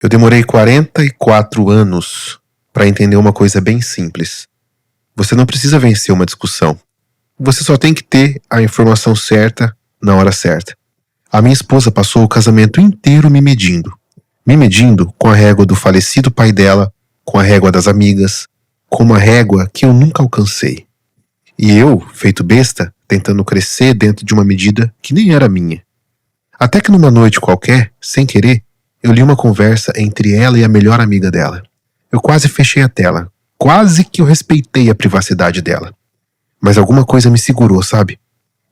Eu demorei 44 anos para entender uma coisa bem simples. Você não precisa vencer uma discussão. Você só tem que ter a informação certa na hora certa. A minha esposa passou o casamento inteiro me medindo. Me medindo com a régua do falecido pai dela, com a régua das amigas, com uma régua que eu nunca alcancei. E eu, feito besta, tentando crescer dentro de uma medida que nem era minha. Até que numa noite qualquer, sem querer, eu li uma conversa entre ela e a melhor amiga dela. Eu quase fechei a tela. Quase que eu respeitei a privacidade dela. Mas alguma coisa me segurou, sabe?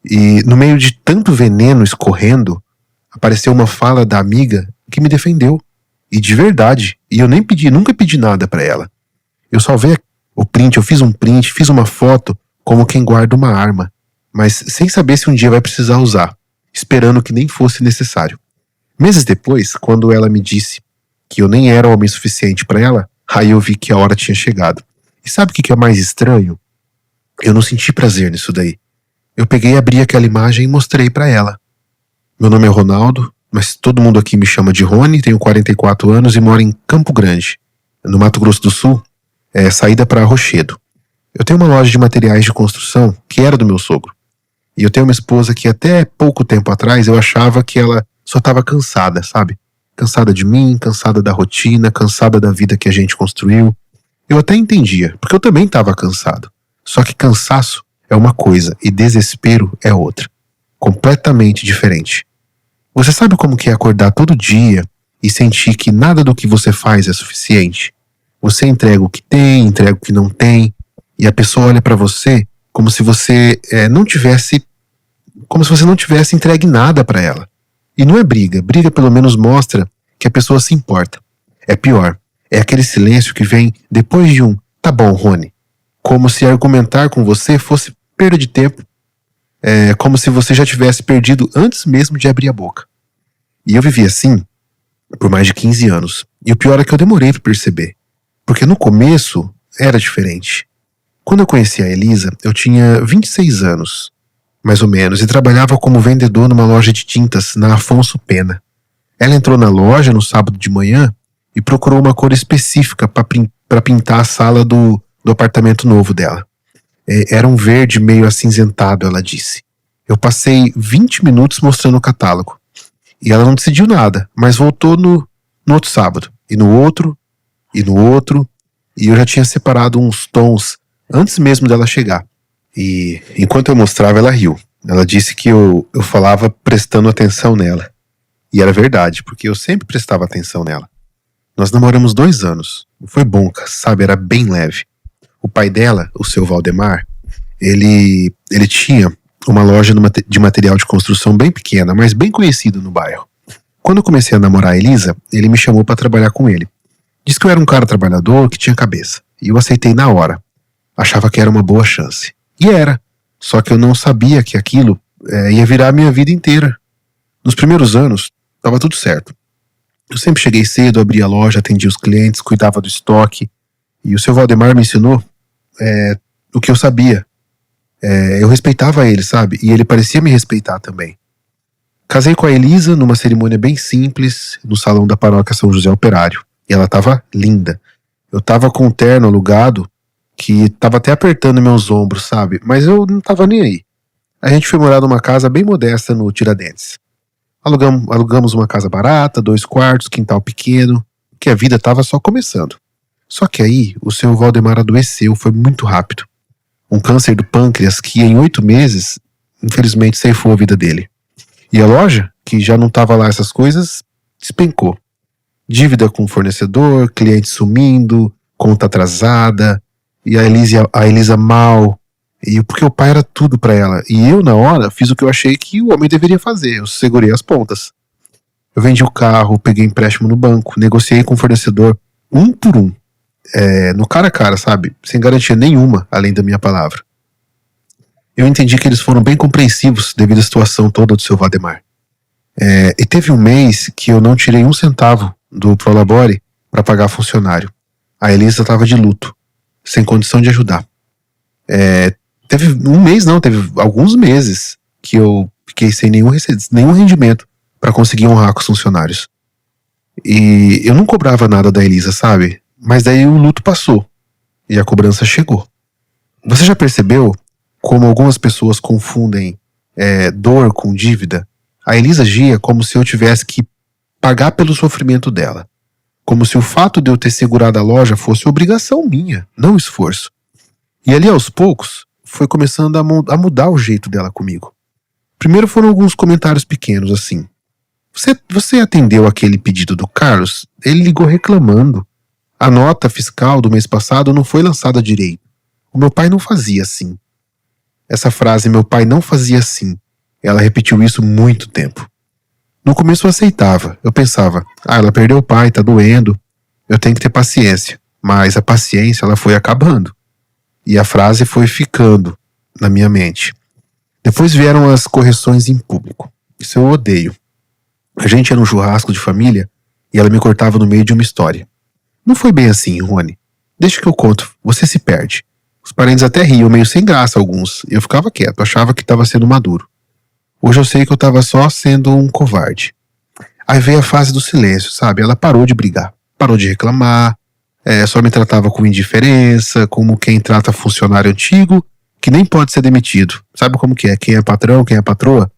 E no meio de tanto veneno escorrendo, apareceu uma fala da amiga que me defendeu. E de verdade. E eu nem pedi, nunca pedi nada pra ela. Eu salvei o print, eu fiz um print, fiz uma foto como quem guarda uma arma. Mas sem saber se um dia vai precisar usar. Esperando que nem fosse necessário. Meses depois, quando ela me disse que eu nem era homem suficiente pra ela, aí eu vi que a hora tinha chegado. E sabe o que é mais estranho? Eu não senti prazer nisso daí. Eu peguei, abri aquela imagem e mostrei pra ela. Meu nome é Ronaldo, mas todo mundo aqui me chama de Rony, tenho 44 anos e moro em Campo Grande, no Mato Grosso do Sul, saída pra Rochedo. Eu tenho uma loja de materiais de construção que era do meu sogro. E eu tenho uma esposa que até pouco tempo atrás eu achava que ela só estava cansada, sabe? Cansada de mim, cansada da rotina, cansada da vida que a gente construiu. Eu até entendia, porque eu também estava cansado. Só que cansaço é uma coisa e desespero é outra. Completamente diferente. Você sabe como que é acordar todo dia e sentir que nada do que você faz é suficiente? Você entrega o que tem, entrega o que não tem, e a pessoa olha pra você como se você não tivesse entregue nada pra ela. E não é briga. Briga pelo menos mostra que a pessoa se importa. É pior. É aquele silêncio que vem depois de um "tá bom, Rony". Como se argumentar com você fosse perda de tempo. É como se você já tivesse perdido antes mesmo de abrir a boca. E eu vivi assim por mais de 15 anos. E o pior é que eu demorei pra perceber. Porque no começo era diferente. Quando eu conheci a Elisa, eu tinha 26 anos. Mais ou menos, e trabalhava como vendedor numa loja de tintas na Afonso Pena. Ela entrou na loja no sábado de manhã e procurou uma cor específica para pintar a sala do apartamento novo dela. Era um verde meio acinzentado, ela disse. Eu passei 20 minutos mostrando o catálogo. E ela não decidiu nada, mas voltou no outro sábado. E no outro, e no outro. E eu já tinha separado uns tons antes mesmo dela chegar. E enquanto eu mostrava, ela riu. Ela disse que eu falava prestando atenção nela. E era verdade, porque eu sempre prestava atenção nela. Nós namoramos 2 anos. Foi bom, sabe? Era bem leve. O pai dela, o seu Valdemar, ele tinha uma loja de material de construção bem pequena, mas bem conhecida no bairro. Quando eu comecei a namorar a Elisa, ele me chamou para trabalhar com ele. Disse que eu era um cara trabalhador, que tinha cabeça. E eu aceitei na hora. Achava que era uma boa chance. E era. Só que eu não sabia que aquilo ia virar a minha vida inteira. Nos primeiros anos, estava tudo certo. Eu sempre cheguei cedo, abria a loja, atendia os clientes, cuidava do estoque. E o seu Valdemar me ensinou o que eu sabia. Eu respeitava ele, sabe? E ele parecia me respeitar também. Casei com a Elisa numa cerimônia bem simples, no salão da paróquia São José Operário. E ela tava linda. Eu tava com um terno alugado que tava até apertando meus ombros, sabe? Mas eu não tava nem aí. A gente foi morar numa casa bem modesta no Tiradentes. Alugamos uma casa barata, 2 quartos, quintal pequeno, que a vida tava só começando. Só que aí, o seu Valdemar adoeceu, foi muito rápido. Um câncer do pâncreas que em 8 meses, infelizmente, ceifou a vida dele. E a loja, que já não tava lá essas coisas, despencou. Dívida com o fornecedor, cliente sumindo, conta atrasada, e a Elisa mal, porque o pai era tudo pra ela. E eu, na hora, fiz o que eu achei que o homem deveria fazer, eu segurei as pontas. Eu vendi o carro, peguei empréstimo no banco, negociei com o fornecedor, um por um. No cara a cara, sabe? Sem garantia nenhuma, além da minha palavra. Eu entendi que eles foram bem compreensivos devido à situação toda do seu Valdemar. E teve um mês que eu não tirei 1 centavo do Prolabore para pagar funcionário. A Elisa estava de luto, sem condição de ajudar. Teve um mês não, teve alguns meses que eu fiquei sem nenhum rendimento para conseguir honrar com os funcionários. E eu não cobrava nada da Elisa, sabe? Mas daí o luto passou e a cobrança chegou. Você já percebeu como algumas pessoas confundem dor com dívida? A Elisa agia como se eu tivesse que pagar pelo sofrimento dela. Como se o fato de eu ter segurado a loja fosse obrigação minha, não esforço. E ali aos poucos, foi começando a mudar o jeito dela comigo. Primeiro foram alguns comentários pequenos assim. Você atendeu aquele pedido do Carlos? Ele ligou reclamando. A nota fiscal do mês passado não foi lançada direito. O meu pai não fazia assim. Essa frase, meu pai não fazia assim, ela repetiu isso muito tempo. No começo eu aceitava. Eu pensava, ela perdeu o pai, tá doendo. Eu tenho que ter paciência. Mas a paciência, ela foi acabando. E a frase foi ficando na minha mente. Depois vieram as correções em público. Isso eu odeio. A gente ia num churrasco de família e ela me cortava no meio de uma história. Não foi bem assim, Rony. Deixa que eu conto, você se perde. Os parentes até riam, meio sem graça alguns. Eu ficava quieto, achava que estava sendo maduro. Hoje eu sei que eu estava só sendo um covarde. Aí veio a fase do silêncio, sabe? Ela parou de brigar, parou de reclamar, só me tratava com indiferença, como quem trata funcionário antigo, que nem pode ser demitido. Sabe como que é? Quem é patrão, quem é patroa?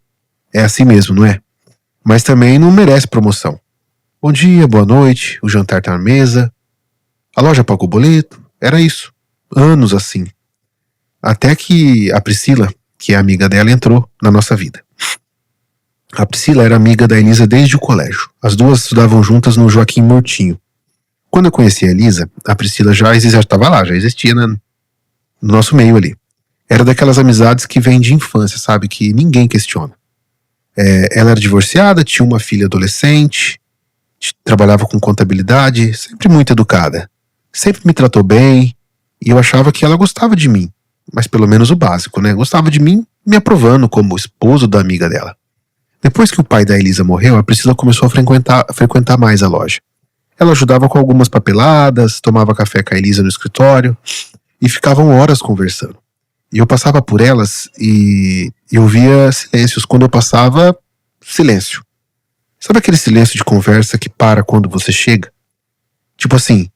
É assim mesmo, não é? Mas também não merece promoção. Bom dia, boa noite, o jantar tá na mesa. A loja pagou o boleto, era isso. Anos assim. Até que a Priscila, que é amiga dela, entrou na nossa vida. A Priscila era amiga da Elisa desde o colégio. As duas estudavam juntas no Joaquim Murtinho. Quando eu conheci a Elisa, a Priscila já estava lá, já existia no nosso meio ali. Era daquelas amizades que vêm de infância, sabe? Que ninguém questiona. Ela era divorciada, tinha uma filha adolescente, trabalhava com contabilidade, sempre muito educada. Sempre me tratou bem, e eu achava que ela gostava de mim. Mas pelo menos o básico, né? Gostava de mim, me aprovando como esposo da amiga dela. Depois que o pai da Elisa morreu, a Priscila começou a frequentar mais a loja. Ela ajudava com algumas papeladas, tomava café com a Elisa no escritório, e ficavam horas conversando. E eu passava por elas e eu via silêncios. Quando eu passava, silêncio. Sabe aquele silêncio de conversa que para quando você chega? Tipo assim,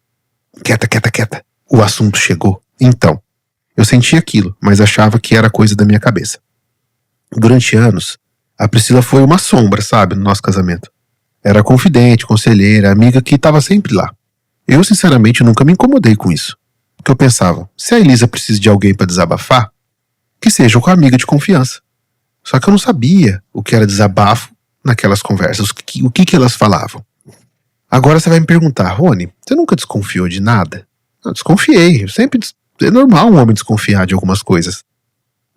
quieta, quieta, quieta. O assunto chegou. Então, eu sentia aquilo, mas achava que era coisa da minha cabeça. Durante anos, a Priscila foi uma sombra, sabe, no nosso casamento. Era confidente, conselheira, amiga que estava sempre lá. Eu, sinceramente, nunca me incomodei com isso. Porque eu pensava, se a Elisa precisa de alguém para desabafar, que seja com a amiga de confiança. Só que eu não sabia o que era desabafo naquelas conversas, o que elas falavam. Agora você vai me perguntar, Rony, você nunca desconfiou de nada? Eu desconfiei, é normal um homem desconfiar de algumas coisas.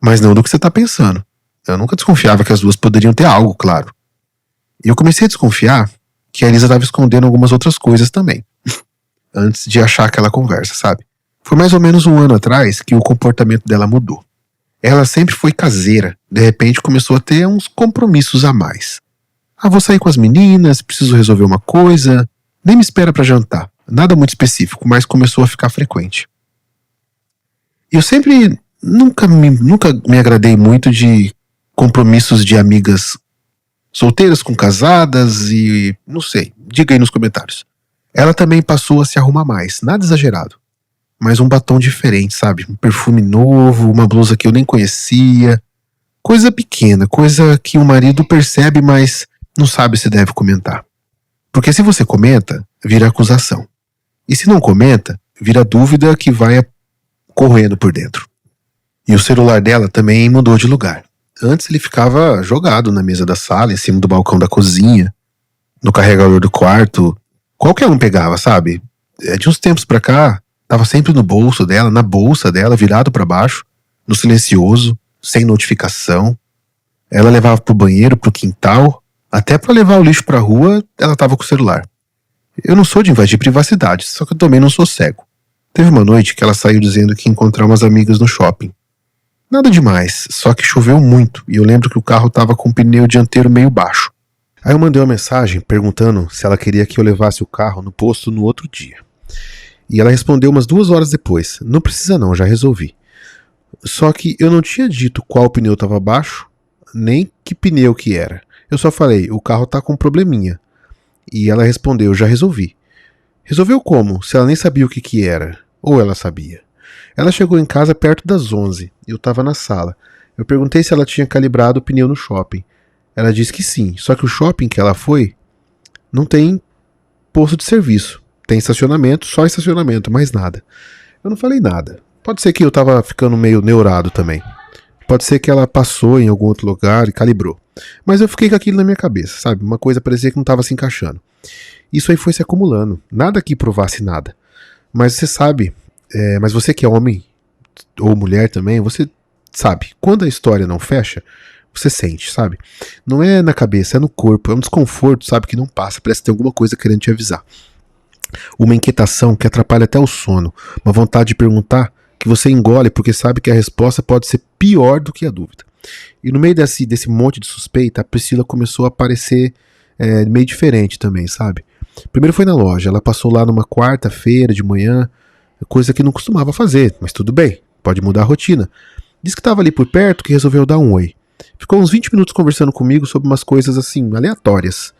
Mas não do que você está pensando. Eu nunca desconfiava que as duas poderiam ter algo, claro. E eu comecei a desconfiar que a Elisa estava escondendo algumas outras coisas também. Antes de achar aquela conversa, sabe? Foi mais ou menos um ano atrás que o comportamento dela mudou. Ela sempre foi caseira, de repente começou a ter uns compromissos a mais. Vou sair com as meninas, preciso resolver uma coisa, nem me espera para jantar. Nada muito específico, mas começou a ficar frequente. Eu sempre nunca me agradei muito de compromissos de amigas solteiras com casadas e não sei, diga aí nos comentários. Ela também passou a se arrumar mais, nada exagerado. Mas um batom diferente, sabe? Um perfume novo, uma blusa que eu nem conhecia. Coisa pequena, coisa que o marido percebe, mas não sabe se deve comentar. Porque se você comenta, vira acusação. E se não comenta, vira dúvida que vai correndo por dentro. E o celular dela também mudou de lugar. Antes ele ficava jogado na mesa da sala, em cima do balcão da cozinha, no carregador do quarto. Qualquer um pegava, sabe? De uns tempos pra cá, tava sempre no bolso dela, na bolsa dela, virado pra baixo, no silencioso, sem notificação. Ela levava pro banheiro, pro quintal, até pra levar o lixo pra rua, ela tava com o celular. Eu não sou de invadir privacidade, só que eu também não sou cego. Teve uma noite que ela saiu dizendo que ia encontrar umas amigas no shopping. Nada demais, só que choveu muito e eu lembro que o carro tava com o pneu dianteiro meio baixo. Aí eu mandei uma mensagem perguntando se ela queria que eu levasse o carro no posto no outro dia. E ela respondeu umas 2 horas depois, não precisa não, já resolvi. Só que eu não tinha dito qual pneu estava baixo, nem que pneu que era. Eu só falei, o carro tá com um probleminha. E ela respondeu: já resolvi. Resolveu como? Se ela nem sabia o que que era. Ou ela sabia. Ela chegou em casa perto das 11. Eu estava na sala. Eu perguntei se ela tinha calibrado o pneu no shopping. Ela disse que sim, só que o shopping que ela foi não tem posto de serviço. Tem estacionamento, só estacionamento, mais nada. Eu não falei nada. Pode ser que eu tava ficando meio neurado também. Pode ser que ela passou em algum outro lugar e calibrou. Mas eu fiquei com aquilo na minha cabeça, sabe? Uma coisa parecia que não tava se encaixando. Isso aí foi se acumulando. Nada que provasse nada. Mas você sabe, mas você que é homem ou mulher também, você sabe, quando a história não fecha, você sente, sabe? Não é na cabeça, é no corpo, é um desconforto, sabe, que não passa, parece que tem alguma coisa querendo te avisar. Uma inquietação que atrapalha até o sono, uma vontade de perguntar que você engole porque sabe que a resposta pode ser pior do que a dúvida. E no meio desse monte de suspeita, a Priscila começou a aparecer meio diferente também, sabe? Primeiro foi na loja, ela passou lá numa quarta-feira de manhã, coisa que não costumava fazer, mas tudo bem, pode mudar a rotina. Disse que estava ali por perto, que resolveu dar um oi. Ficou uns 20 minutos conversando comigo sobre umas coisas assim, aleatórias.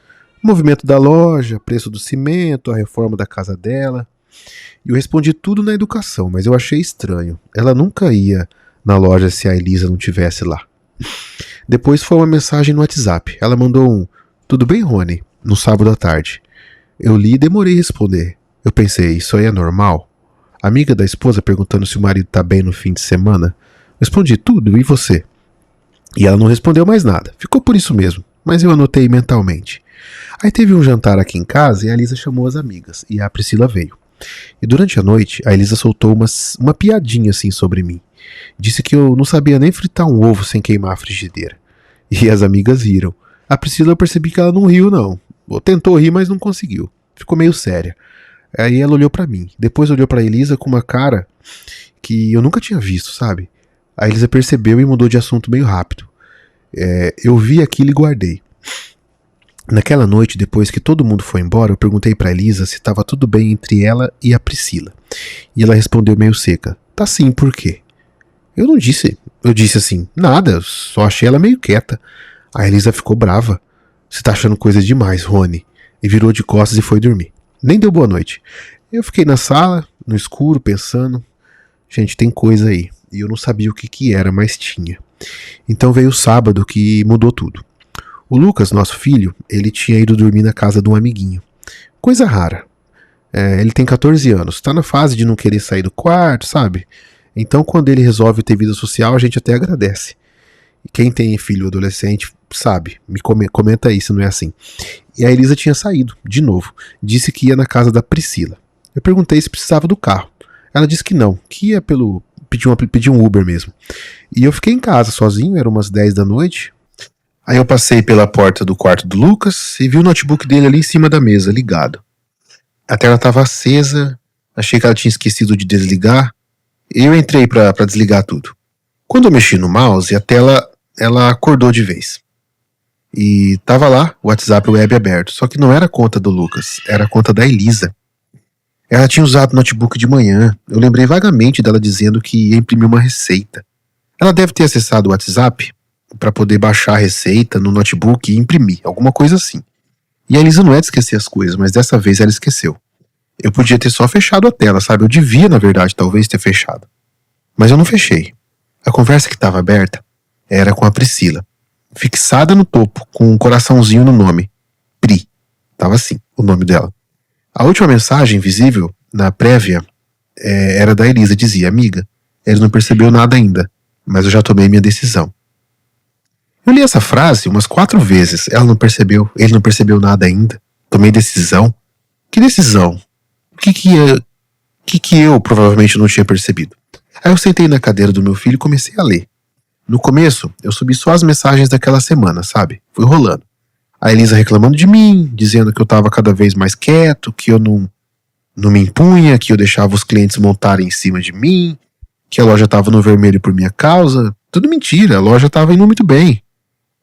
O movimento da loja, preço do cimento, a reforma da casa dela. E eu respondi tudo na educação, mas eu achei estranho. Ela nunca ia na loja se a Elisa não tivesse lá. Depois foi uma mensagem no WhatsApp. Ela mandou um "Tudo bem, Rony?" no sábado à tarde. Eu li e demorei a responder. Eu pensei, isso aí é normal? Amiga da esposa perguntando se o marido tá bem no fim de semana. Respondi tudo, e você? E ela não respondeu mais nada. Ficou por isso mesmo, mas eu anotei mentalmente. Aí teve um jantar aqui em casa e a Elisa chamou as amigas, e a Priscila veio. E durante a noite, a Elisa soltou uma piadinha assim sobre mim. Disse que eu não sabia nem fritar um ovo sem queimar a frigideira. E as amigas riram. A Priscila eu percebi que ela não riu não. Ou tentou rir, mas não conseguiu. Ficou meio séria. Aí ela olhou pra mim. Depois olhou pra Elisa com uma cara que eu nunca tinha visto, sabe? A Elisa percebeu e mudou de assunto meio rápido. Eu vi aquilo e guardei. Naquela noite, depois que todo mundo foi embora, eu perguntei pra Elisa se estava tudo bem entre ela e a Priscila. E ela respondeu meio seca. Tá sim, por quê? Eu não disse. Eu disse assim, nada, só achei ela meio quieta. A Elisa ficou brava. Você tá achando coisa demais, Rony. E virou de costas e foi dormir. Nem deu boa noite. Eu fiquei na sala, no escuro, pensando. Gente, tem coisa aí. E eu não sabia o que que era, mas tinha. Então veio o sábado que mudou tudo. O Lucas, nosso filho, ele tinha ido dormir na casa de um amiguinho. Coisa rara. Ele tem 14 anos, tá na fase de não querer sair do quarto, sabe? Então quando ele resolve ter vida social, a gente até agradece. Quem tem filho adolescente sabe, me comenta aí se não é assim. E a Elisa tinha saído, de novo. Disse que ia na casa da Priscila. Eu perguntei se precisava do carro. Ela disse que não, que ia pedir um Uber mesmo. E eu fiquei em casa sozinho, eram umas 10 da noite. Aí eu passei pela porta do quarto do Lucas e vi o notebook dele ali em cima da mesa, ligado. A tela estava acesa, achei que ela tinha esquecido de desligar, e eu entrei pra desligar tudo. Quando eu mexi no mouse, a tela ela acordou de vez. E tava lá o WhatsApp web aberto, só que não era a conta do Lucas, era a conta da Elisa. Ela tinha usado o notebook de manhã, eu lembrei vagamente dela dizendo que ia imprimir uma receita. Ela deve ter acessado o WhatsApp para poder baixar a receita no notebook e imprimir, alguma coisa assim. E a Elisa não é de esquecer as coisas, mas dessa vez ela esqueceu. Eu podia ter só fechado a tela, sabe? Eu devia, na verdade, talvez ter fechado. Mas eu não fechei. A conversa que estava aberta era com a Priscila. Fixada no topo, com um coraçãozinho no nome. Pri. Tava assim, o nome dela. A última mensagem visível, na prévia, era da Elisa. Dizia, amiga, ele não percebeu nada ainda, mas eu já tomei minha decisão. Eu li essa frase umas 4 vezes. Ele não percebeu nada ainda. Tomei decisão. Que decisão? O que eu provavelmente não tinha percebido? Aí eu sentei na cadeira do meu filho e comecei a ler. No começo, eu subi só as mensagens daquela semana, sabe? Fui rolando. A Elisa reclamando de mim, dizendo que eu tava cada vez mais quieto, que eu não me impunha, que eu deixava os clientes montarem em cima de mim, que a loja tava no vermelho por minha causa. Tudo mentira, a loja tava indo muito bem.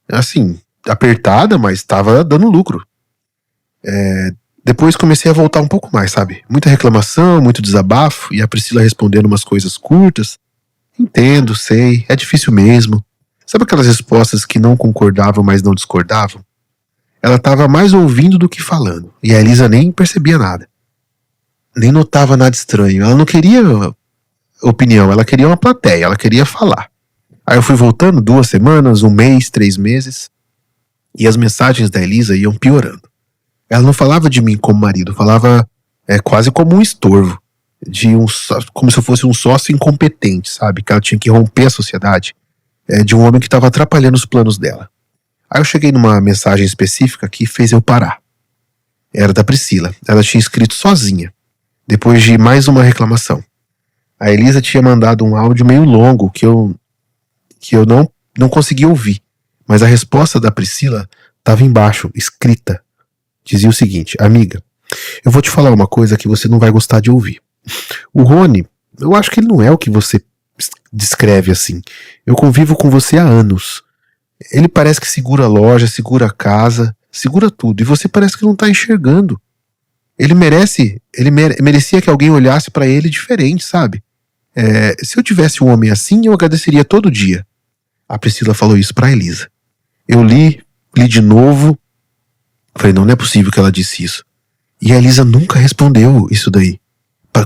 Assim, apertada, mas tava dando lucro. Depois comecei a voltar um pouco mais, sabe? Muita reclamação, muito desabafo, e a Priscila respondendo umas coisas curtas. Entendo, sei, é difícil mesmo. Sabe aquelas respostas que não concordavam, mas não discordavam? ela estava mais ouvindo do que falando. E a Elisa nem percebia nada. Nem notava nada estranho. Ela não queria opinião, ela queria uma plateia, ela queria falar. Aí eu fui voltando 2 semanas, 1 mês, 3 meses, e as mensagens da Elisa iam piorando. Ela não falava de mim como marido, falava quase como um estorvo, como se eu fosse um sócio incompetente, sabe? Que ela tinha que romper a sociedade, de um homem que estava atrapalhando os planos dela. Aí eu cheguei numa mensagem específica que fez eu parar. Era da Priscila. Ela tinha escrito sozinha, depois de mais uma reclamação. A Elisa tinha mandado um áudio meio longo que eu não consegui ouvir, mas a resposta da Priscila estava embaixo, escrita. Dizia o seguinte: amiga, eu vou te falar uma coisa que você não vai gostar de ouvir. O Rony, eu acho que ele não é o que você descreve assim. Eu convivo com você há anos. Ele parece que segura a loja, segura a casa, segura tudo, e você parece que não tá enxergando. Ele merecia que alguém olhasse pra ele diferente, sabe? Se eu tivesse um homem assim, eu agradeceria todo dia. A Priscila falou isso pra Elisa. Eu li de novo. Falei, não é possível que ela disse isso. E a Elisa nunca respondeu isso daí.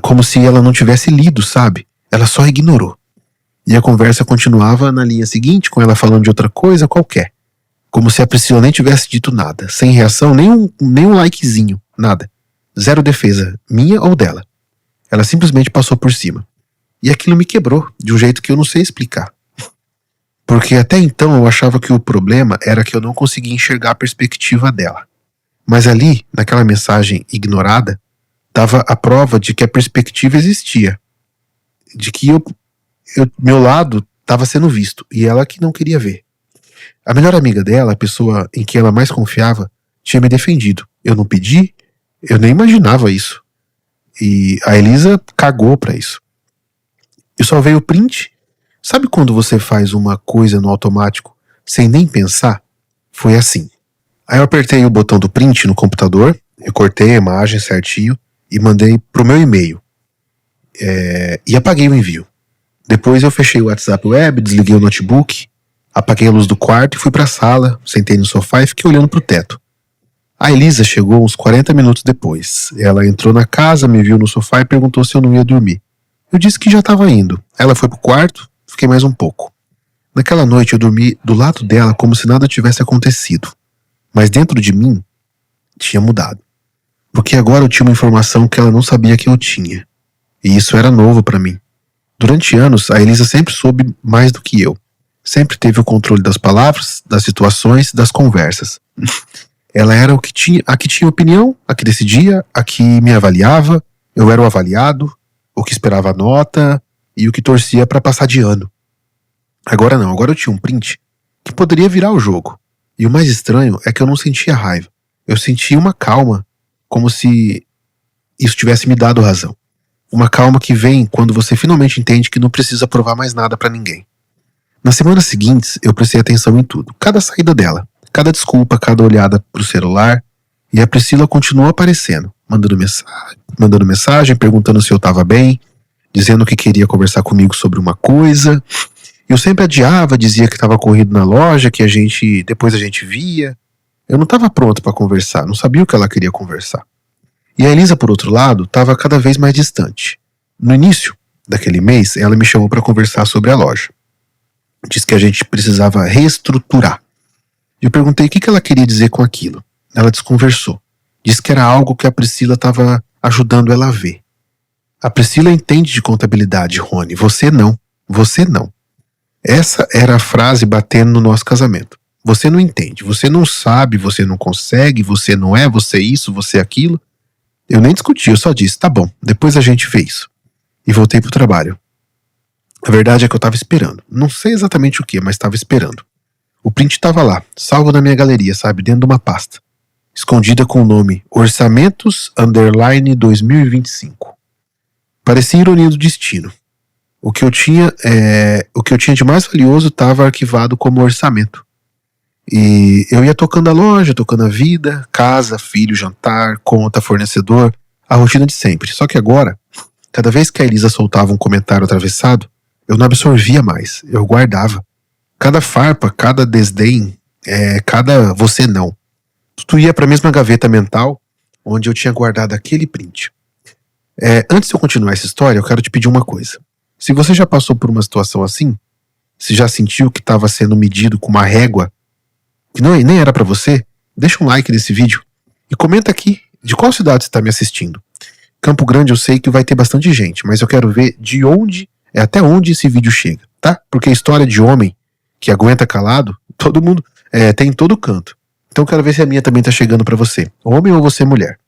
Como se ela não tivesse lido, sabe? Ela só ignorou. E a conversa continuava na linha seguinte, com ela falando de outra coisa qualquer. Como se a Priscila nem tivesse dito nada. Sem reação, nem um likezinho, nada. Zero defesa, minha ou dela. Ela simplesmente passou por cima. E aquilo me quebrou, de um jeito que eu não sei explicar. Porque até então eu achava que o problema era que eu não conseguia enxergar a perspectiva dela. Mas ali, naquela mensagem ignorada, estava a prova de que a perspectiva existia. De que meu lado estava sendo visto, e ela que não queria ver. A melhor amiga dela, a pessoa em quem ela mais confiava, tinha me defendido. Eu não pedi, eu nem imaginava isso. E a Elisa cagou pra isso. E só veio o print. Sabe quando você faz uma coisa no automático sem nem pensar? Foi assim. Aí eu apertei o botão do print no computador, eu cortei a imagem certinho e mandei pro meu e-mail. E apaguei o envio. Depois eu fechei o WhatsApp web, desliguei o notebook, apaguei a luz do quarto e fui pra sala, sentei no sofá e fiquei olhando pro teto. A Elisa chegou uns 40 minutos depois. Ela entrou na casa, me viu no sofá e perguntou se eu não ia dormir. Eu disse que já estava indo. Ela foi pro quarto, fiquei mais um pouco. Naquela noite eu dormi do lado dela como se nada tivesse acontecido. Mas dentro de mim, tinha mudado. Porque agora eu tinha uma informação que ela não sabia que eu tinha. E isso era novo pra mim. Durante anos, a Elisa sempre soube mais do que eu. Sempre teve o controle das palavras, das situações, das conversas. Ela era a que tinha opinião, a que decidia, a que me avaliava. Eu era o avaliado, o que esperava a nota e o que torcia pra passar de ano. Agora não, agora eu tinha um print que poderia virar o jogo. E o mais estranho é que eu não sentia raiva. Eu sentia uma calma, como se isso tivesse me dado razão. Uma calma que vem quando você finalmente entende que não precisa provar mais nada pra ninguém. Nas semanas seguintes, eu prestei atenção em tudo. Cada saída dela, cada desculpa, cada olhada pro celular. E a Priscila continuou aparecendo, mandando mensagem, perguntando se eu tava bem, dizendo que queria conversar comigo sobre uma coisa. Eu sempre adiava, dizia que estava corrido na loja, que depois a gente via. Eu não estava pronto para conversar, não sabia o que ela queria conversar. E a Elisa, por outro lado, estava cada vez mais distante. No início daquele mês, ela me chamou para conversar sobre a loja. Disse que a gente precisava reestruturar. Eu perguntei o que ela queria dizer com aquilo. Ela desconversou. Disse que era algo que a Priscila estava ajudando ela a ver. A Priscila entende de contabilidade, Rony. Você não. Você não. Essa era a frase batendo no nosso casamento. Você não entende, você não sabe, você não consegue, você não é, você isso, você aquilo. Eu nem discuti, eu só disse, tá bom, depois a gente vê isso. E voltei pro trabalho. A verdade é que eu tava esperando. Não sei exatamente o que, mas tava esperando. O print tava lá, salvo na minha galeria, sabe, dentro de uma pasta. Escondida com o nome Orçamentos _ 2025. Parecia ironia do destino. O que eu tinha de mais valioso estava arquivado como orçamento. E eu ia tocando a loja, tocando a vida, casa, filho, jantar, conta, fornecedor, a rotina de sempre. Só que agora, cada vez que a Elisa soltava um comentário atravessado, eu não absorvia mais, eu guardava. Cada farpa, cada desdém, cada você não. Tudo ia para a mesma gaveta mental onde eu tinha guardado aquele print. Antes de eu continuar essa história, eu quero te pedir uma coisa. Se você já passou por uma situação assim, se já sentiu que estava sendo medido com uma régua que nem era para você, deixa um like nesse vídeo e comenta aqui de qual cidade você está me assistindo. Campo Grande eu sei que vai ter bastante gente, mas eu quero ver até onde esse vídeo chega, tá? Porque a história de homem que aguenta calado, todo mundo tem em todo canto. Então eu quero ver se a minha também tá chegando pra você, homem ou você mulher.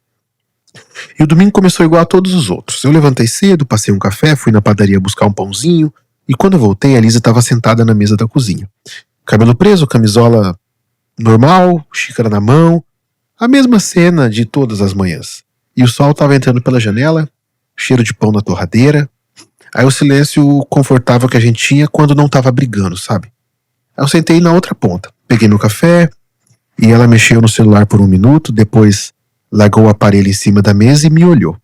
E o domingo começou igual a todos os outros. Eu levantei cedo, passei um café, fui na padaria buscar um pãozinho, e quando eu voltei, a Lisa estava sentada na mesa da cozinha. Cabelo preso, camisola normal, xícara na mão, a mesma cena de todas as manhãs. E o sol estava entrando pela janela, cheiro de pão na torradeira, aí o silêncio confortável que a gente tinha quando não estava brigando, sabe? Aí eu sentei na outra ponta, peguei meu café, e ela mexeu no celular por um minuto, depois largou o aparelho em cima da mesa e me olhou.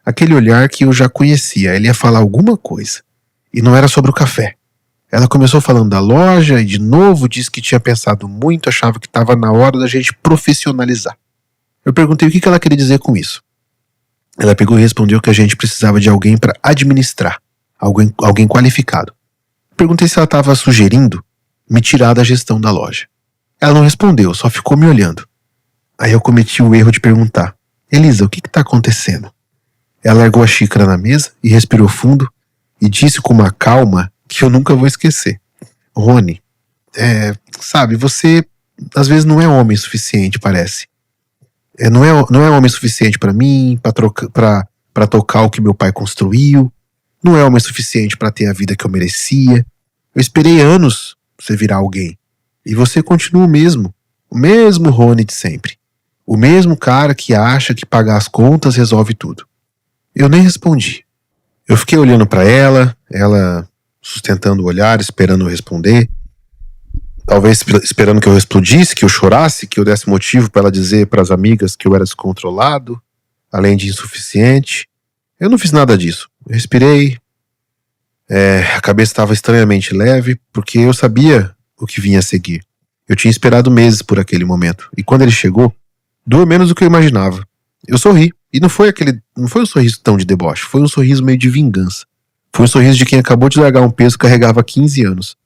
Aquele olhar que eu já conhecia, ele ia falar alguma coisa. E não era sobre o café. Ela começou falando da loja e de novo disse que tinha pensado muito, achava que estava na hora da gente profissionalizar. Eu perguntei o que ela queria dizer com isso. Ela pegou e respondeu que a gente precisava de alguém para administrar, alguém qualificado. Perguntei se ela estava sugerindo me tirar da gestão da loja. Ela não respondeu, só ficou me olhando. Aí eu cometi o erro de perguntar: Elisa, o que está acontecendo? Ela largou a xícara na mesa e respirou fundo e disse com uma calma que eu nunca vou esquecer: Rony, sabe, você às vezes não é homem suficiente, parece. Não é homem suficiente para mim, para tocar o que meu pai construiu. Não é homem suficiente para ter a vida que eu merecia. Eu esperei anos pra você virar alguém. E você continua o mesmo Rony de sempre. O mesmo cara que acha que pagar as contas resolve tudo. Eu nem respondi. Eu fiquei olhando para ela sustentando o olhar, esperando eu responder. Talvez esperando que eu explodisse, que eu chorasse, que eu desse motivo para ela dizer para as amigas que eu era descontrolado, além de insuficiente. Eu não fiz nada disso. Eu respirei. A cabeça estava estranhamente leve, porque eu sabia o que vinha a seguir. Eu tinha esperado meses por aquele momento. E quando ele chegou, doeu menos do que eu imaginava. Eu sorri. E não foi um sorriso tão de deboche. Foi um sorriso meio de vingança. Foi um sorriso de quem acabou de largar um peso que carregava há 15 anos.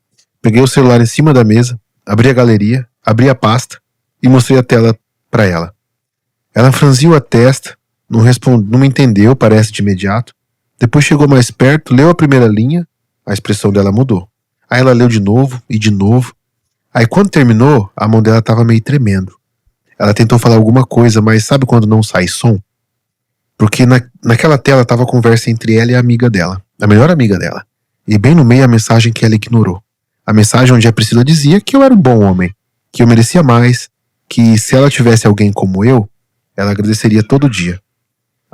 Peguei o celular em cima da mesa, abri a galeria, abri a pasta e mostrei a tela para ela. Ela franziu a testa, não me entendeu, parece de imediato. Depois chegou mais perto, leu a primeira linha, a expressão dela mudou. Aí ela leu de novo e de novo. Aí quando terminou, a mão dela estava meio tremendo. Ela tentou falar alguma coisa, mas sabe quando não sai som? Porque naquela tela estava a conversa entre ela e a amiga dela, a melhor amiga dela. E bem no meio a mensagem que ela ignorou. A mensagem onde a Priscila dizia que eu era um bom homem, que eu merecia mais, que se ela tivesse alguém como eu, ela agradeceria todo dia.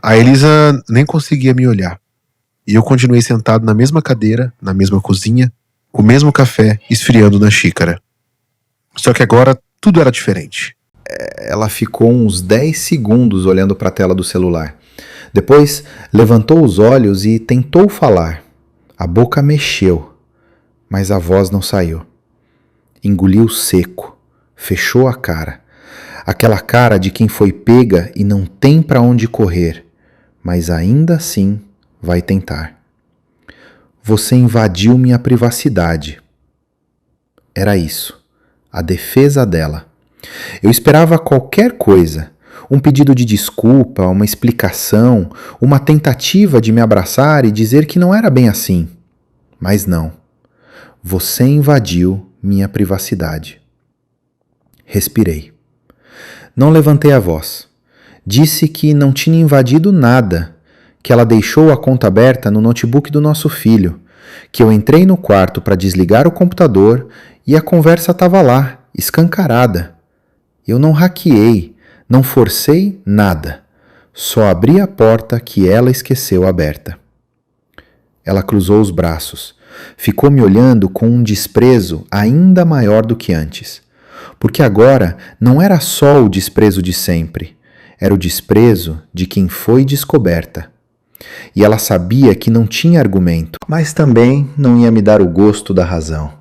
A Elisa nem conseguia me olhar. E eu continuei sentado na mesma cadeira, na mesma cozinha, com o mesmo café esfriando na xícara. Só que agora tudo era diferente. Ela ficou uns 10 segundos olhando para a tela do celular. Depois levantou os olhos e tentou falar. A boca mexeu, mas a voz não saiu. Engoliu seco, fechou a cara. Aquela cara de quem foi pega e não tem para onde correr, mas ainda assim vai tentar. Você invadiu minha privacidade. Era isso, a defesa dela. Eu esperava qualquer coisa, um pedido de desculpa, uma explicação, uma tentativa de me abraçar e dizer que não era bem assim. Mas não. Você invadiu minha privacidade. Respirei. Não levantei a voz. Disse que não tinha invadido nada, que ela deixou a conta aberta no notebook do nosso filho, que eu entrei no quarto para desligar o computador e a conversa estava lá, escancarada. Eu não hackeei, não forcei nada. Só abri a porta que ela esqueceu aberta. Ela cruzou os braços. Ficou me olhando com um desprezo ainda maior do que antes. Porque agora não era só o desprezo de sempre. Era o desprezo de quem foi descoberta. E ela sabia que não tinha argumento, mas também não ia me dar o gosto da razão.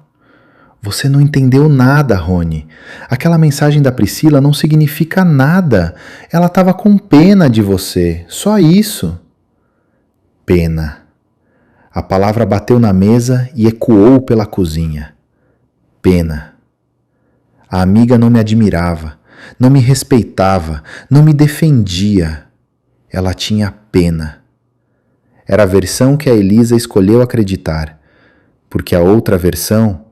Você não entendeu nada, Rony. Aquela mensagem da Priscila não significa nada. Ela estava com pena de você, só isso. Pena. A palavra bateu na mesa e ecoou pela cozinha. Pena. A amiga não me admirava, não me respeitava, não me defendia. Ela tinha pena. Era a versão que a Elisa escolheu acreditar, porque a outra versão,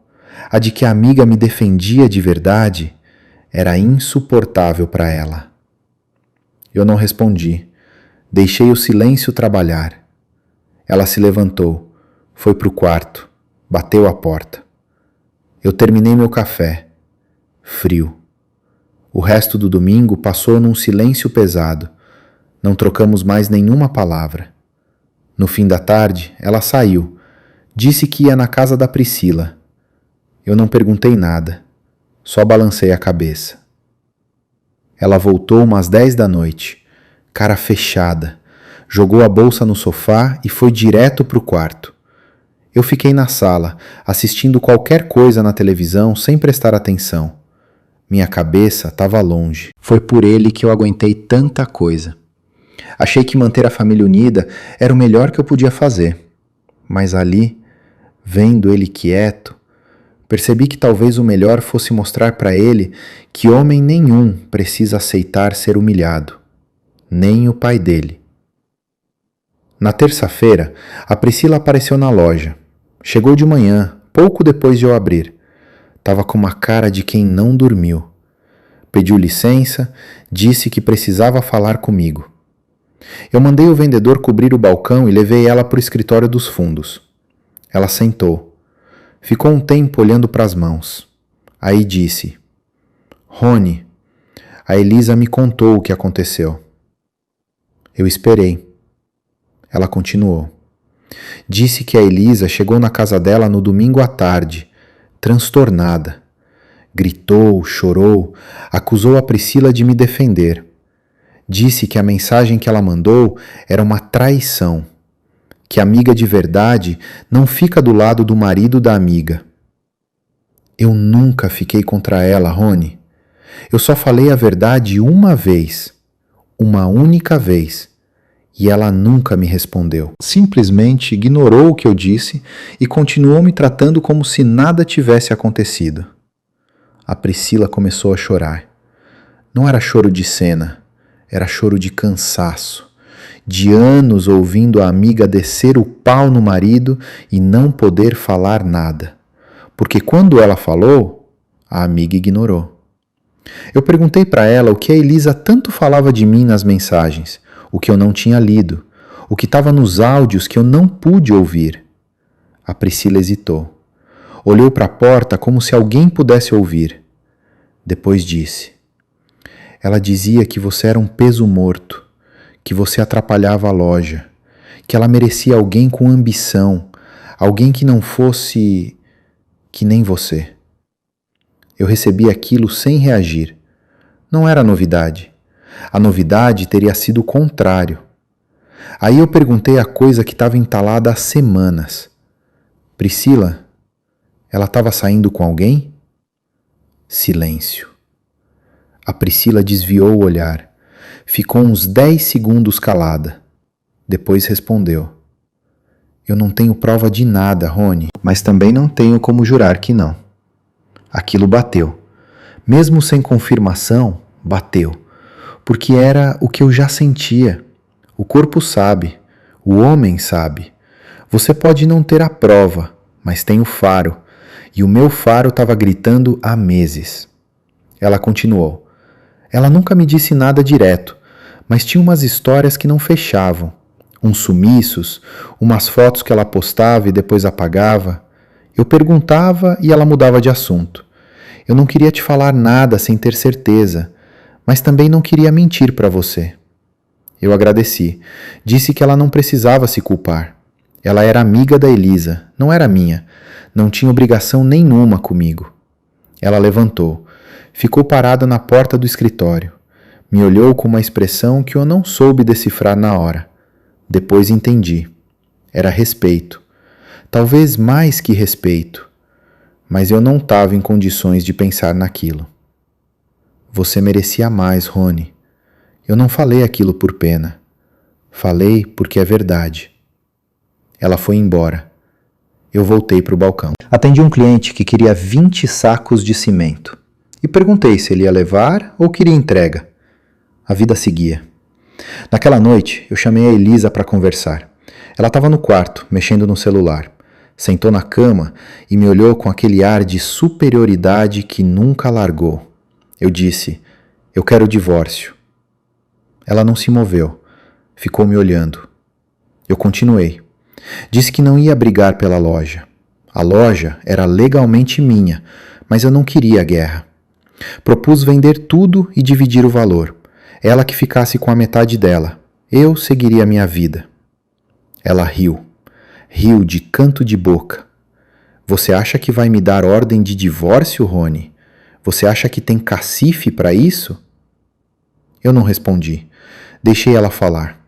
a de que a amiga me defendia de verdade, era insuportável para ela. Eu não respondi. Deixei o silêncio trabalhar. Ela se levantou, foi para o quarto, bateu a porta. Eu terminei meu café. Frio. O resto do domingo passou num silêncio pesado. Não trocamos mais nenhuma palavra. No fim da tarde, ela saiu. Disse que ia na casa da Priscila. Eu não perguntei nada. Só balancei a cabeça. Ela voltou umas 10 da noite, cara fechada. Jogou a bolsa no sofá e foi direto para o quarto. Eu fiquei na sala, assistindo qualquer coisa na televisão sem prestar atenção. Minha cabeça estava longe. Foi por ele que eu aguentei tanta coisa. Achei que manter a família unida era o melhor que eu podia fazer. Mas ali, vendo ele quieto, percebi que talvez o melhor fosse mostrar para ele que homem nenhum precisa aceitar ser humilhado, nem o pai dele. Na terça-feira, a Priscila apareceu na loja. Chegou de manhã, pouco depois de eu abrir. Tava com uma cara de quem não dormiu. Pediu licença, disse que precisava falar comigo. Eu mandei o vendedor cobrir o balcão e levei ela para o escritório dos fundos. Ela sentou. Ficou um tempo olhando para as mãos. Aí disse: Rony, a Elisa me contou o que aconteceu. Eu esperei. Ela continuou. Disse que a Elisa chegou na casa dela no domingo à tarde, transtornada. Gritou, chorou, acusou a Priscila de me defender. Disse que a mensagem que ela mandou era uma traição, que a amiga de verdade não fica do lado do marido da amiga. Eu nunca fiquei contra ela, Rony. Eu só falei a verdade uma vez, uma única vez, e ela nunca me respondeu. Simplesmente ignorou o que eu disse e continuou me tratando como se nada tivesse acontecido. A Priscila começou a chorar. Não era choro de cena, era choro de cansaço, de anos ouvindo a amiga descer o pau no marido e não poder falar nada, porque quando ela falou, a amiga ignorou. Eu perguntei para ela o que a Elisa tanto falava de mim nas mensagens, o que eu não tinha lido, o que estava nos áudios que eu não pude ouvir. A Priscila hesitou. Olhou para a porta como se alguém pudesse ouvir. Depois disse: Ela dizia que você era um peso morto, que você atrapalhava a loja, que ela merecia alguém com ambição, alguém que não fosse que nem você. Eu recebi aquilo sem reagir. Não era novidade. A novidade teria sido o contrário. Aí eu perguntei a coisa que estava entalada há semanas. Priscila, ela estava saindo com alguém? Silêncio. A Priscila desviou o olhar. Ficou uns 10 segundos calada. Depois respondeu: Eu não tenho prova de nada, Rony, mas também não tenho como jurar que não. Aquilo bateu. Mesmo sem confirmação, bateu. Porque era o que eu já sentia. O corpo sabe, o homem sabe. Você pode não ter a prova, mas tem o faro. E o meu faro estava gritando há meses. Ela continuou. Ela nunca me disse nada direto, mas tinha umas histórias que não fechavam. Uns sumiços, umas fotos que ela postava e depois apagava. Eu perguntava e ela mudava de assunto. Eu não queria te falar nada sem ter certeza, mas também não queria mentir para você. Eu agradeci. Disse que ela não precisava se culpar. Ela era amiga da Elisa, não era minha. Não tinha obrigação nenhuma comigo. Ela levantou. Ficou parada na porta do escritório. Me olhou com uma expressão que eu não soube decifrar na hora. Depois entendi. Era respeito. Talvez mais que respeito. Mas eu não estava em condições de pensar naquilo. Você merecia mais, Rony. Eu não falei aquilo por pena. Falei porque é verdade. Ela foi embora. Eu voltei para o balcão. Atendi um cliente que queria 20 sacos de cimento e perguntei se ele ia levar ou queria entrega. A vida seguia. Naquela noite, eu chamei a Elisa para conversar. Ela estava no quarto, mexendo no celular. Sentou na cama e me olhou com aquele ar de superioridade que nunca largou. Eu disse: eu quero o divórcio. Ela não se moveu. Ficou me olhando. Eu continuei. Disse que não ia brigar pela loja. A loja era legalmente minha, mas eu não queria a guerra. Propus vender tudo e dividir o valor. Ela que ficasse com a metade dela. Eu seguiria a minha vida. Ela riu. Riu de canto de boca. Você acha que vai me dar ordem de divórcio, Rony? Você acha que tem cacife para isso? Eu não respondi. Deixei ela falar.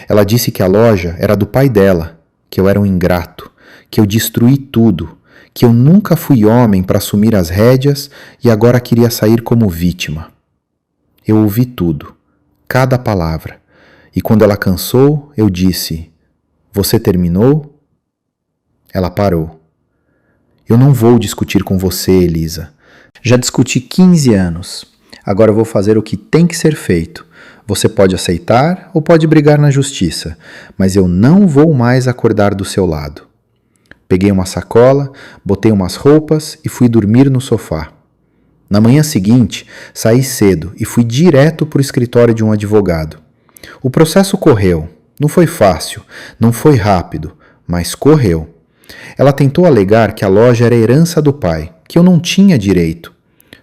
Ela disse que a loja era do pai dela, que eu era um ingrato, que eu destruí tudo, que eu nunca fui homem para assumir as rédeas e agora queria sair como vítima. Eu ouvi tudo, cada palavra, e quando ela cansou, eu disse: você terminou? Ela parou. Eu não vou discutir com você, Elisa. Já discuti 15 anos. Agora eu vou fazer o que tem que ser feito. Você pode aceitar ou pode brigar na justiça, mas eu não vou mais acordar do seu lado. Peguei uma sacola, botei umas roupas e fui dormir no sofá. Na manhã seguinte, saí cedo e fui direto para o escritório de um advogado. O processo correu. Não foi fácil, não foi rápido, mas correu. Ela tentou alegar que a loja era herança do pai, que eu não tinha direito.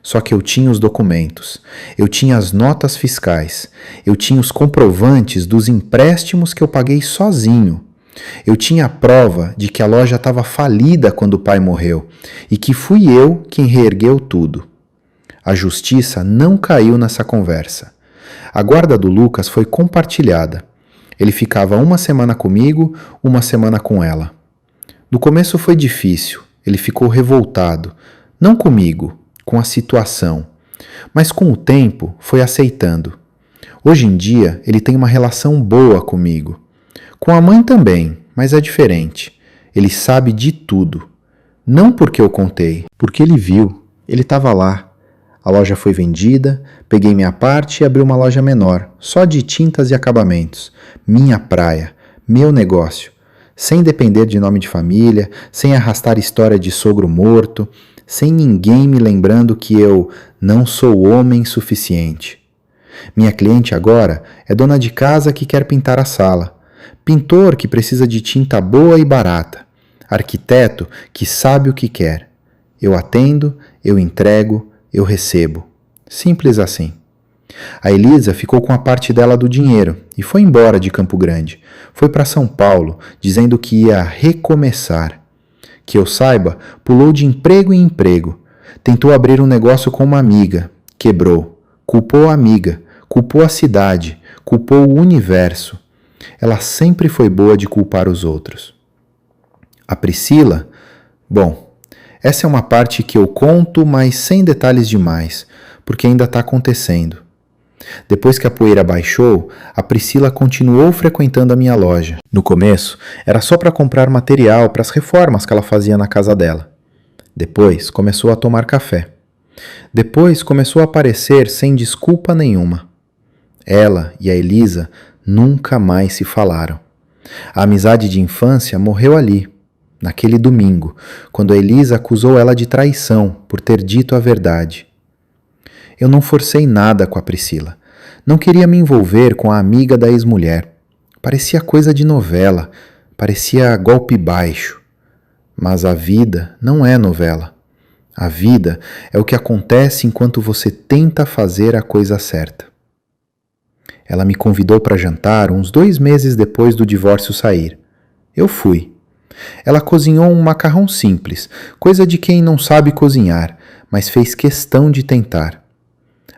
Só que eu tinha os documentos, eu tinha as notas fiscais, eu tinha os comprovantes dos empréstimos que eu paguei sozinho. Eu tinha a prova de que a loja estava falida quando o pai morreu e que fui eu quem reergueu tudo. A justiça não caiu nessa conversa. A guarda do Lucas foi compartilhada. Ele ficava uma semana comigo, uma semana com ela. No começo foi difícil, ele ficou revoltado, não comigo, com a situação, mas com o tempo foi aceitando. Hoje em dia ele tem uma relação boa comigo. Com a mãe também, mas é diferente. Ele sabe de tudo. Não porque eu contei, porque ele viu, ele estava lá. A loja foi vendida, peguei minha parte e abri uma loja menor, só de tintas e acabamentos. Minha praia, meu negócio. Sem depender de nome de família, sem arrastar história de sogro morto, sem ninguém me lembrando que eu não sou homem suficiente. Minha cliente agora é dona de casa que quer pintar a sala, pintor que precisa de tinta boa e barata, arquiteto que sabe o que quer. Eu atendo, eu entrego, eu recebo. Simples assim. A Elisa ficou com a parte dela do dinheiro e foi embora de Campo Grande. Foi para São Paulo, dizendo que ia recomeçar. Que eu saiba, pulou de emprego em emprego. Tentou abrir um negócio com uma amiga. Quebrou. Culpou a amiga. Culpou a cidade. Culpou o universo. Ela sempre foi boa de culpar os outros. A Priscila? Bom, essa é uma parte que eu conto, mas sem detalhes demais, porque ainda está acontecendo. Depois que a poeira baixou, a Priscila continuou frequentando a minha loja. No começo, era só para comprar material para as reformas que ela fazia na casa dela. Depois, começou a tomar café. Depois, começou a aparecer sem desculpa nenhuma. Ela e a Elisa nunca mais se falaram. A amizade de infância morreu ali, naquele domingo, quando a Elisa acusou ela de traição por ter dito a verdade. Eu não forcei nada com a Priscila. Não queria me envolver com a amiga da ex-mulher. Parecia coisa de novela, parecia golpe baixo. Mas a vida não é novela. A vida é o que acontece enquanto você tenta fazer a coisa certa. Ela me convidou para jantar uns 2 meses depois do divórcio sair. Eu fui. Ela cozinhou um macarrão simples, coisa de quem não sabe cozinhar, mas fez questão de tentar.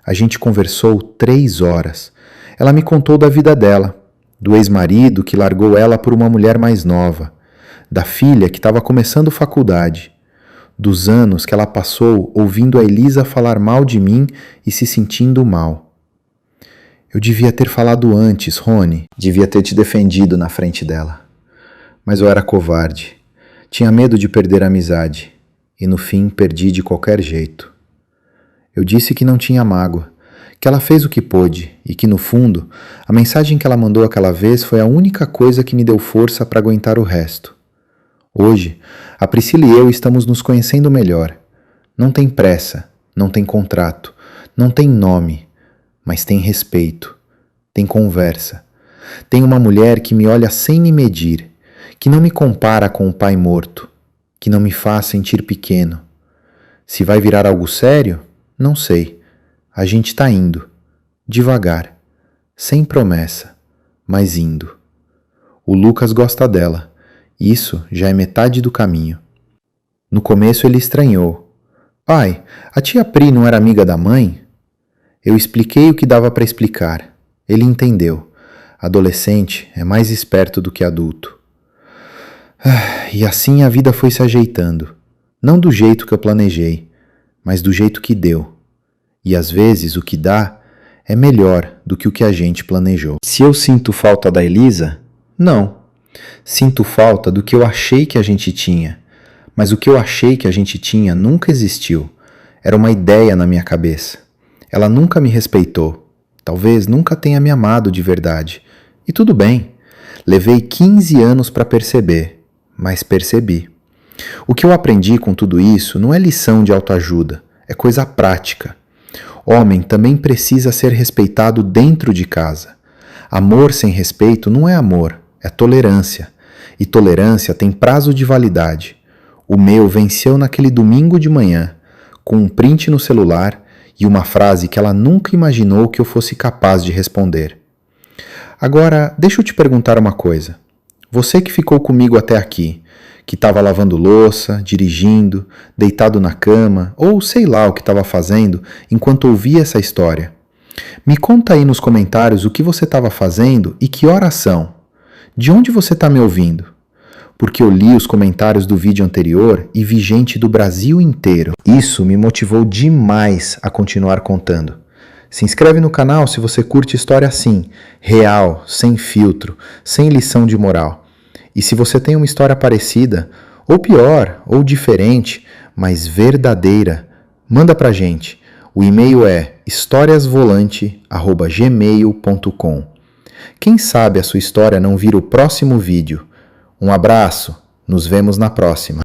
A gente conversou 3 horas. Ela me contou da vida dela, do ex-marido que largou ela por uma mulher mais nova, da filha que estava começando faculdade, dos anos que ela passou ouvindo a Elisa falar mal de mim e se sentindo mal. Eu devia ter falado antes, Rony. Devia ter te defendido na frente dela. Mas eu era covarde. Tinha medo de perder a amizade. E no fim perdi de qualquer jeito. Eu disse que não tinha mágoa, que ela fez o que pôde e que, no fundo, a mensagem que ela mandou aquela vez foi a única coisa que me deu força para aguentar o resto. Hoje, a Priscila e eu estamos nos conhecendo melhor. Não tem pressa, não tem contrato, não tem nome, mas tem respeito, tem conversa. Tem uma mulher que me olha sem me medir, que não me compara com o pai morto, que não me faz sentir pequeno. Se vai virar algo sério? Não sei. A gente tá indo, devagar, sem promessa, mas indo. O Lucas gosta dela. Isso já é metade do caminho. No começo ele estranhou. Pai, a tia Pri não era amiga da mãe? Eu expliquei o que dava para explicar. Ele entendeu. Adolescente é mais esperto do que adulto. E assim a vida foi se ajeitando. Não do jeito que eu planejei, mas do jeito que deu. E às vezes o que dá é melhor do que o que a gente planejou. Se eu sinto falta da Elisa? Não. Sinto falta do que eu achei que a gente tinha. Mas o que eu achei que a gente tinha nunca existiu. Era uma ideia na minha cabeça. Ela nunca me respeitou. Talvez nunca tenha me amado de verdade. E tudo bem. Levei 15 anos para perceber, mas percebi. O que eu aprendi com tudo isso não é lição de autoajuda, é coisa prática. Homem também precisa ser respeitado dentro de casa. Amor sem respeito não é amor, é tolerância. E tolerância tem prazo de validade. O meu venceu naquele domingo de manhã, com um print no celular e uma frase que ela nunca imaginou que eu fosse capaz de responder. Agora, deixa eu te perguntar uma coisa. Você que ficou comigo até aqui, que estava lavando louça, dirigindo, deitado na cama, ou sei lá o que estava fazendo enquanto ouvia essa história. Me conta aí nos comentários o que você estava fazendo e que horas são. De onde você está me ouvindo? Porque eu li os comentários do vídeo anterior e vi gente do Brasil inteiro. Isso me motivou demais a continuar contando. Se inscreve no canal se você curte história assim, real, sem filtro, sem lição de moral. E se você tem uma história parecida, ou pior, ou diferente, mas verdadeira, manda pra gente. O e-mail é historiasvolante@gmail.com. Quem sabe a sua história não vira o próximo vídeo. Um abraço, nos vemos na próxima.